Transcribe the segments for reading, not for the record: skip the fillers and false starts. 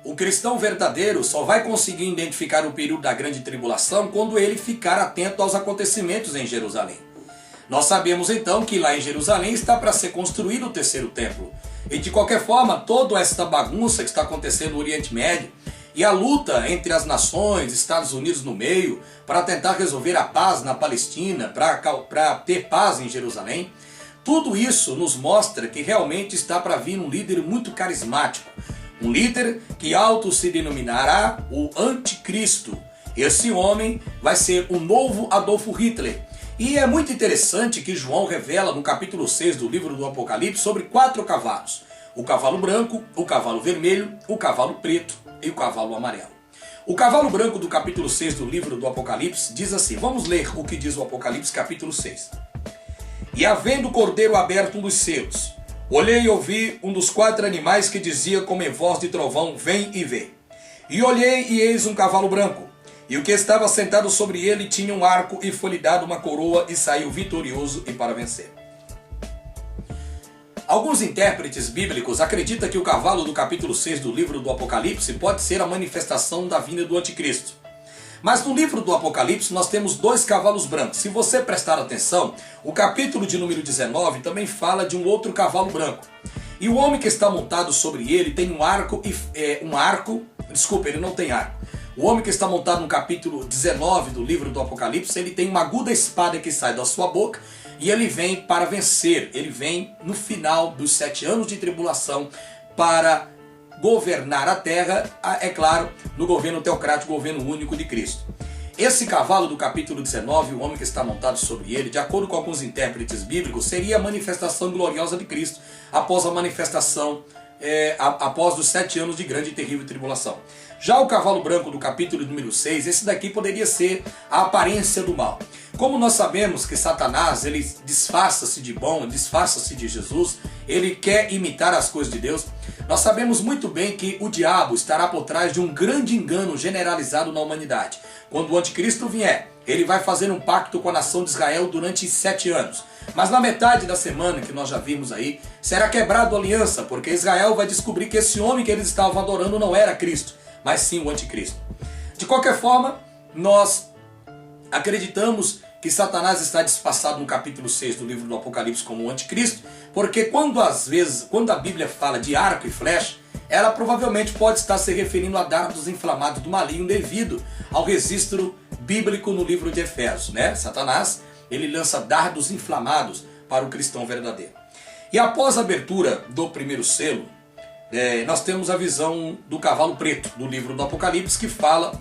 o cristão verdadeiro só vai conseguir identificar o período da grande tribulação quando ele ficar atento aos acontecimentos em Jerusalém. Nós sabemos então que lá em Jerusalém está para ser construído o terceiro templo. E de qualquer forma, toda essa bagunça que está acontecendo no Oriente Médio e a luta entre as nações, Estados Unidos no meio, para tentar resolver a paz na Palestina, para ter paz em Jerusalém, tudo isso nos mostra que realmente está para vir um líder muito carismático. Um líder que auto se denominará o Anticristo. Esse homem vai ser o novo Adolf Hitler. E é muito interessante que João revela no capítulo 6 do livro do Apocalipse sobre 4 cavalos. O cavalo branco, o cavalo vermelho, o cavalo preto e o cavalo amarelo. O cavalo branco do capítulo 6 do livro do Apocalipse diz assim, vamos ler o que diz o Apocalipse capítulo 6. E havendo o cordeiro aberto um dos selos, olhei e ouvi um dos 4 animais que dizia como em voz de trovão, vem e vê. E olhei e eis um cavalo branco. E o que estava sentado sobre ele tinha um arco e foi-lhe dado uma coroa e saiu vitorioso e para vencer. Alguns intérpretes bíblicos acreditam que o cavalo do capítulo 6 do livro do Apocalipse pode ser a manifestação da vinda do anticristo. Mas no livro do Apocalipse nós temos 2 cavalos brancos. Se você prestar atenção, o capítulo de número 19 também fala de um outro cavalo branco. E o homem que está montado sobre ele tem um arco, ele não tem arco. O homem que está montado no capítulo 19 do livro do Apocalipse, ele tem uma aguda espada que sai da sua boca e ele vem para vencer. Ele vem no final dos 7 anos de tribulação para governar a terra, é claro, no governo teocrático, governo único de Cristo. Esse cavalo do capítulo 19, o homem que está montado sobre ele, de acordo com alguns intérpretes bíblicos, seria a manifestação gloriosa de Cristo após a manifestação, após os 7 anos de grande e terrível tribulação. Já o cavalo branco do capítulo número 6, esse daqui poderia ser a aparência do mal. Como nós sabemos que Satanás, ele disfarça-se de bom, disfarça-se de Jesus, ele quer imitar as coisas de Deus, nós sabemos muito bem que o diabo estará por trás de um grande engano generalizado na humanidade. Quando o anticristo vier, ele vai fazer um pacto com a nação de Israel durante 7 anos. Mas na metade da semana, que nós já vimos aí, será quebrado a aliança, porque Israel vai descobrir que esse homem que eles estavam adorando não era Cristo, mas sim o anticristo. De qualquer forma, nós acreditamos que Satanás está disfarçado no capítulo 6 do livro do Apocalipse como o anticristo, porque quando a Bíblia fala de arco e flecha, ela provavelmente pode estar se referindo a dardos inflamados do maligno devido ao registro bíblico no livro de Efésios, né? Satanás, ele lança dardos inflamados para o cristão verdadeiro. E após a abertura do primeiro selo, nós temos a visão do cavalo preto do livro do Apocalipse que fala,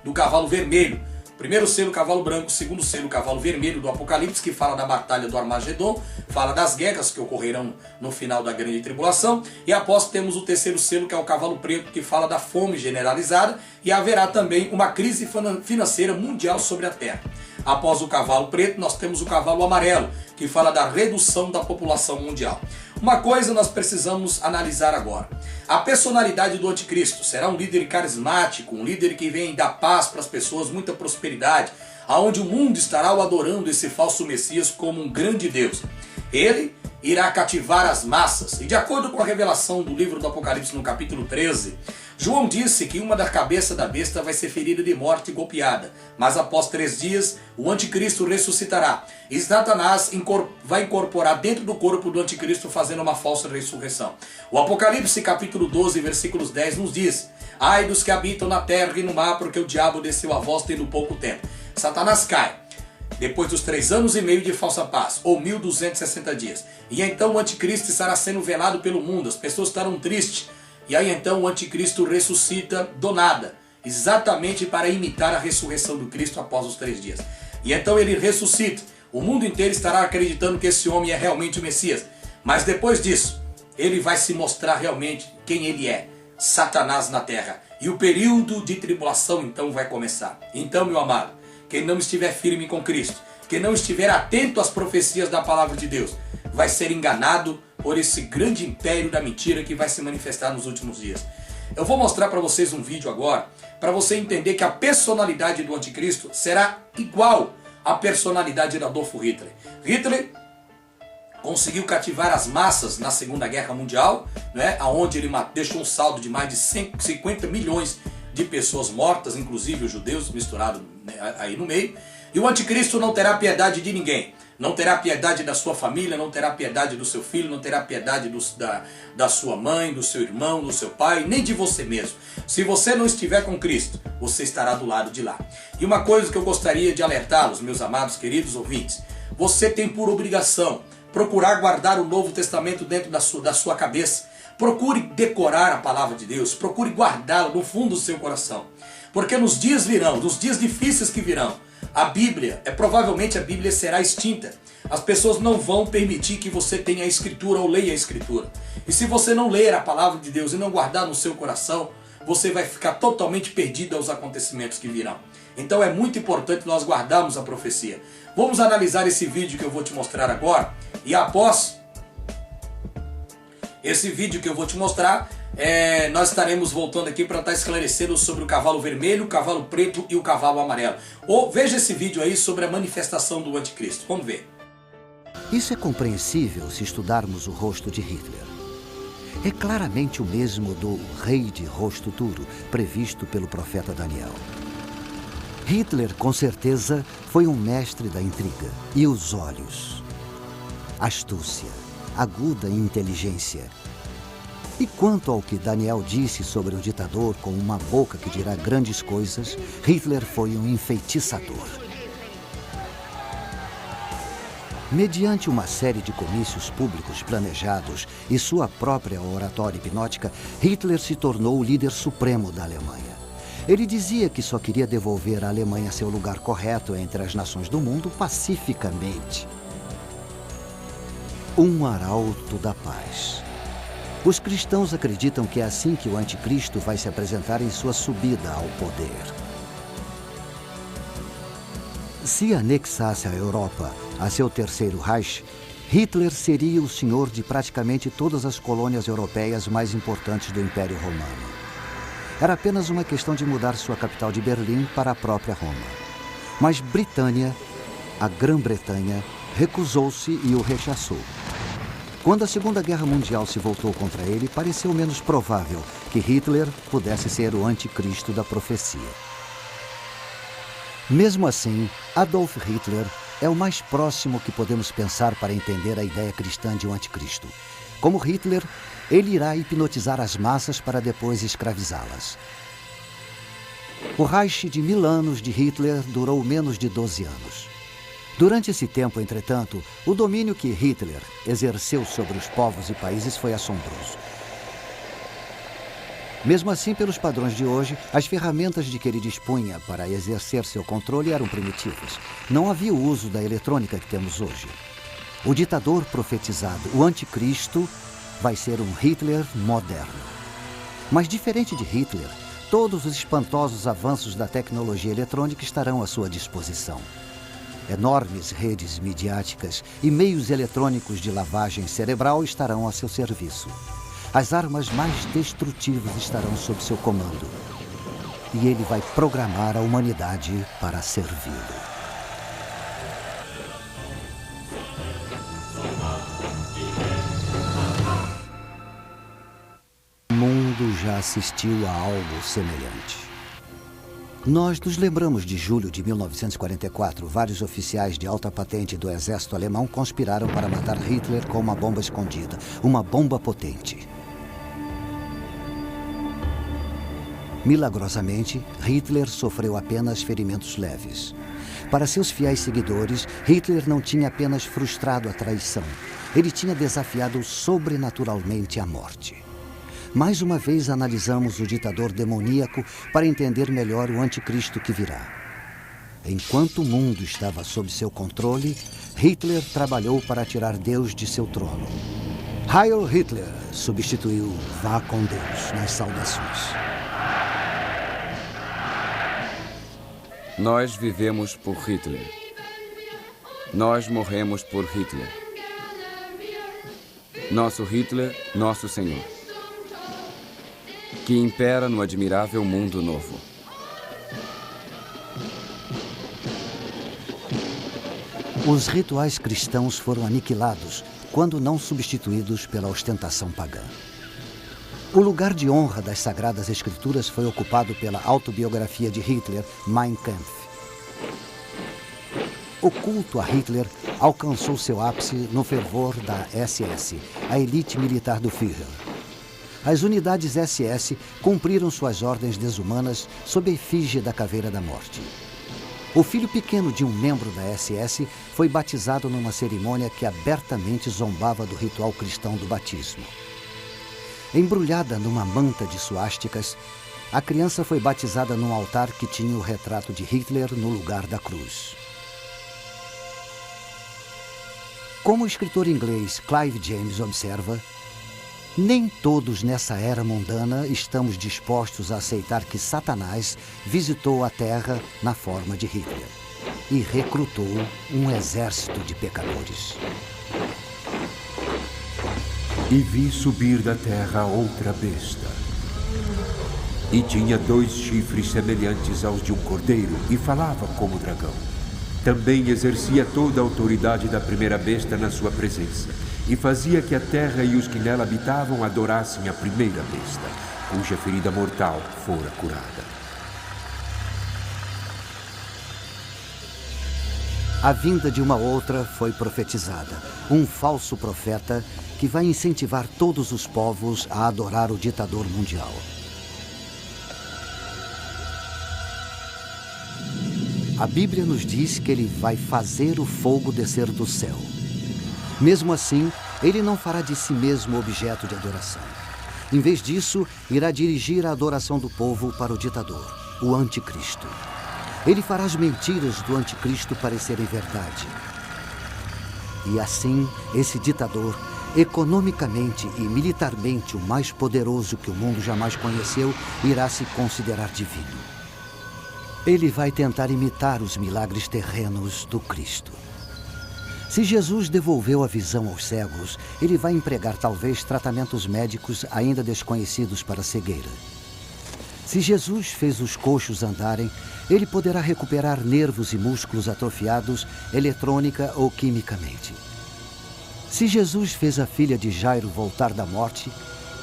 do cavalo vermelho. Primeiro selo, cavalo branco. Segundo selo, cavalo vermelho do Apocalipse, que fala da batalha do Armagedon, fala das guerras que ocorrerão no final da grande tribulação. E após temos o terceiro selo, que é o cavalo preto, que fala da fome generalizada, e haverá também uma crise financeira mundial sobre a terra. Após o cavalo preto, nós temos o cavalo amarelo, que fala da redução da população mundial. Uma coisa nós precisamos analisar agora. A personalidade do anticristo será um líder carismático, um líder que vem dar paz para as pessoas, muita prosperidade, aonde o mundo estará o adorando esse falso Messias como um grande Deus. Ele irá cativar as massas. E de acordo com a revelação do livro do Apocalipse no capítulo 13, João disse que uma das cabeças da besta vai ser ferida de morte e golpeada. Mas após 3 dias, o anticristo ressuscitará. E Satanás vai incorporar dentro do corpo do anticristo, fazendo uma falsa ressurreição. O Apocalipse capítulo 12, versículos 10 nos diz: ai dos que habitam na terra e no mar, porque o diabo desceu a vós tendo pouco tempo. Satanás cai depois dos 3 anos e meio de falsa paz, ou 1260 dias. E então o anticristo estará sendo velado pelo mundo, as pessoas estarão tristes. E aí então o anticristo ressuscita do nada, exatamente para imitar a ressurreição do Cristo após os 3 dias. E então ele ressuscita, o mundo inteiro estará acreditando que esse homem é realmente o Messias. Mas depois disso, ele vai se mostrar realmente quem ele é, Satanás na terra. E o período de tribulação então vai começar. Então, meu amado, quem não estiver firme com Cristo, quem não estiver atento às profecias da palavra de Deus, vai ser enganado por esse grande império da mentira que vai se manifestar nos últimos dias. Eu vou mostrar para vocês um vídeo agora, para você entender que a personalidade do anticristo será igual à personalidade de Adolf Hitler. Hitler conseguiu cativar as massas na Segunda Guerra Mundial, né, onde ele deixou um saldo de mais de 50 milhões de pessoas mortas, inclusive os judeus misturados, né, aí no meio. E o anticristo não terá piedade de ninguém. Não terá piedade da sua família, não terá piedade do seu filho, não terá piedade da sua mãe, do seu irmão, do seu pai, nem de você mesmo. Se você não estiver com Cristo, você estará do lado de lá. E uma coisa que eu gostaria de alertá-los, meus amados, queridos ouvintes, você tem por obrigação procurar guardar o Novo Testamento dentro da sua cabeça. Procure decorar a palavra de Deus, procure guardá-la no fundo do seu coração. Porque nos dias virão, nos dias difíceis que virão, a Bíblia, provavelmente a Bíblia será extinta. As pessoas não vão permitir que você tenha a Escritura ou leia a Escritura. E se você não ler a palavra de Deus e não guardar no seu coração, você vai ficar totalmente perdido aos acontecimentos que virão. Então é muito importante nós guardarmos a profecia. Vamos analisar esse vídeo que eu vou te mostrar agora. E após esse vídeo que eu vou te mostrar, nós estaremos voltando aqui para estar esclarecendo sobre o cavalo vermelho, o cavalo preto e o cavalo amarelo. Veja esse vídeo aí sobre a manifestação do anticristo. Vamos ver. Isso é compreensível se estudarmos o rosto de Hitler. É claramente o mesmo do rei de rosto duro, previsto pelo profeta Daniel. Hitler, com certeza, foi um mestre da intriga. E os olhos? Astúcia, aguda inteligência. E quanto ao que Daniel disse sobre um ditador com uma boca que dirá grandes coisas, Hitler foi um enfeitiçador. Mediante uma série de comícios públicos planejados e sua própria oratória hipnótica, Hitler se tornou o líder supremo da Alemanha. Ele dizia que só queria devolver à Alemanha seu lugar correto entre as nações do mundo pacificamente. Um arauto da paz. Os cristãos acreditam que é assim que o anticristo vai se apresentar em sua subida ao poder. Se anexasse a Europa a seu terceiro Reich, Hitler seria o senhor de praticamente todas as colônias europeias mais importantes do Império Romano. Era apenas uma questão de mudar sua capital de Berlim para a própria Roma. Mas Britânia, a Grã-Bretanha, recusou-se e o rechaçou. Quando a Segunda Guerra Mundial se voltou contra ele, pareceu menos provável que Hitler pudesse ser o anticristo da profecia. Mesmo assim, Adolf Hitler é o mais próximo que podemos pensar para entender a ideia cristã de um anticristo. Como Hitler, ele irá hipnotizar as massas para depois escravizá-las. O Reich de 1000 anos de Hitler durou menos de 12 anos. Durante esse tempo, entretanto, o domínio que Hitler exerceu sobre os povos e países foi assombroso. Mesmo assim, pelos padrões de hoje, as ferramentas de que ele dispunha para exercer seu controle eram primitivas. Não havia o uso da eletrônica que temos hoje. O ditador profetizado, o anticristo, vai ser um Hitler moderno. Mas diferente de Hitler, todos os espantosos avanços da tecnologia eletrônica estarão à sua disposição. Enormes redes midiáticas e meios eletrônicos de lavagem cerebral estarão a seu serviço. As armas mais destrutivas estarão sob seu comando. E ele vai programar a humanidade para servi-lo. O mundo já assistiu a algo semelhante. Nós nos lembramos de julho de 1944. Vários oficiais de alta patente do exército alemão conspiraram para matar Hitler com uma bomba escondida. Uma bomba potente. Milagrosamente, Hitler sofreu apenas ferimentos leves. Para seus fiéis seguidores, Hitler não tinha apenas frustrado a traição. Ele tinha desafiado sobrenaturalmente a morte. Mais uma vez analisamos o ditador demoníaco para entender melhor o anticristo que virá. Enquanto o mundo estava sob seu controle, Hitler trabalhou para tirar Deus de seu trono. Heil Hitler substituiu Vá com Deus nas saudações. Nós vivemos por Hitler. Nós morremos por Hitler. Nosso Hitler, nosso Senhor, que impera no admirável mundo novo. Os rituais cristãos foram aniquilados quando não substituídos pela ostentação pagã. O lugar de honra das Sagradas Escrituras foi ocupado pela autobiografia de Hitler, Mein Kampf. O culto a Hitler alcançou seu ápice no fervor da SS, a elite militar do Führer. As unidades SS cumpriram suas ordens desumanas sob a efígie da Caveira da Morte. O filho pequeno de um membro da SS foi batizado numa cerimônia que abertamente zombava do ritual cristão do batismo. Embrulhada numa manta de suásticas, a criança foi batizada num altar que tinha o retrato de Hitler no lugar da cruz. Como o escritor inglês Clive James observa, nem todos nessa era mundana estamos dispostos a aceitar que Satanás visitou a Terra na forma de Hitler e recrutou um exército de pecadores. E vi subir da terra outra besta. E tinha 2 chifres semelhantes aos de um cordeiro, e falava como dragão. Também exercia toda a autoridade da primeira besta na sua presença, e fazia que a terra e os que nela habitavam adorassem a primeira besta, cuja ferida mortal fora curada. A vinda de uma outra foi profetizada, um falso profeta que vai incentivar todos os povos a adorar o ditador mundial. A Bíblia nos diz que ele vai fazer o fogo descer do céu. Mesmo assim, ele não fará de si mesmo objeto de adoração. Em vez disso, irá dirigir a adoração do povo para o ditador, o anticristo. Ele fará as mentiras do anticristo parecerem verdade. E assim, esse ditador, economicamente e militarmente o mais poderoso que o mundo jamais conheceu, irá se considerar divino. Ele vai tentar imitar os milagres terrenos do Cristo. Se Jesus devolveu a visão aos cegos, ele vai empregar talvez tratamentos médicos ainda desconhecidos para a cegueira. Se Jesus fez os coxos andarem, ele poderá recuperar nervos e músculos atrofiados eletrônica ou quimicamente. Se Jesus fez a filha de Jairo voltar da morte,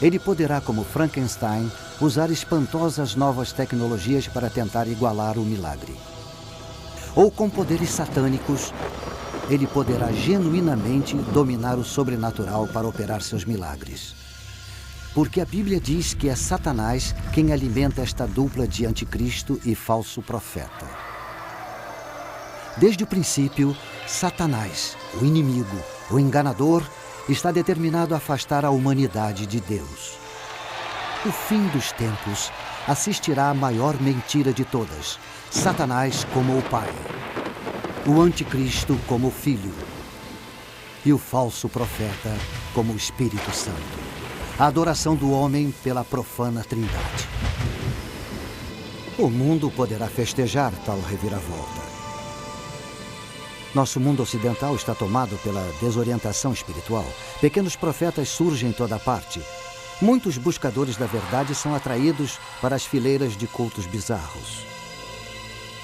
ele poderá, como Frankenstein, usar espantosas novas tecnologias para tentar igualar o milagre. Ou com poderes satânicos, ele poderá genuinamente dominar o sobrenatural para operar seus milagres. Porque a Bíblia diz que é Satanás quem alimenta esta dupla de anticristo e falso profeta. Desde o princípio, Satanás, o inimigo, o enganador, está determinado a afastar a humanidade de Deus. O fim dos tempos assistirá à maior mentira de todas, Satanás como o Pai, o anticristo como o Filho e o falso profeta como o Espírito Santo. A adoração do homem pela profana Trindade. O mundo poderá festejar tal reviravolta. Nosso mundo ocidental está tomado pela desorientação espiritual. Pequenos profetas surgem em toda parte. Muitos buscadores da verdade são atraídos para as fileiras de cultos bizarros.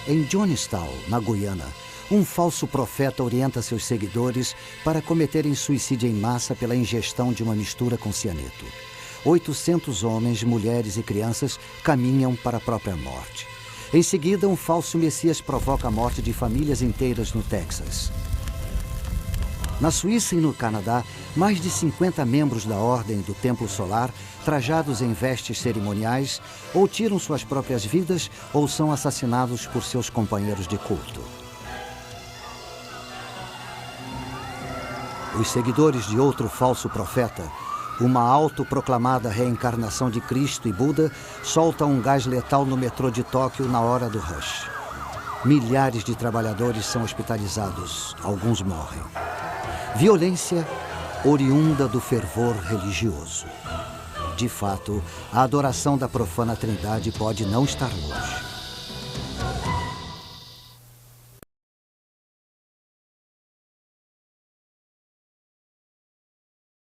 Em Jonestown, na Guiana, um falso profeta orienta seus seguidores para cometerem suicídio em massa pela ingestão de uma mistura com cianeto. 800 homens, mulheres e crianças caminham para a própria morte. Em seguida, um falso messias provoca a morte de famílias inteiras no Texas. Na Suíça e no Canadá, mais de 50 membros da Ordem do Templo Solar, trajados em vestes cerimoniais, ou tiram suas próprias vidas ou são assassinados por seus companheiros de culto. Os seguidores de outro falso profeta, uma autoproclamada reencarnação de Cristo e Buda, soltam um gás letal no metrô de Tóquio na hora do rush. Milhares de trabalhadores são hospitalizados, alguns morrem. Violência oriunda do fervor religioso. De fato, a adoração da profana Trindade pode não estar longe.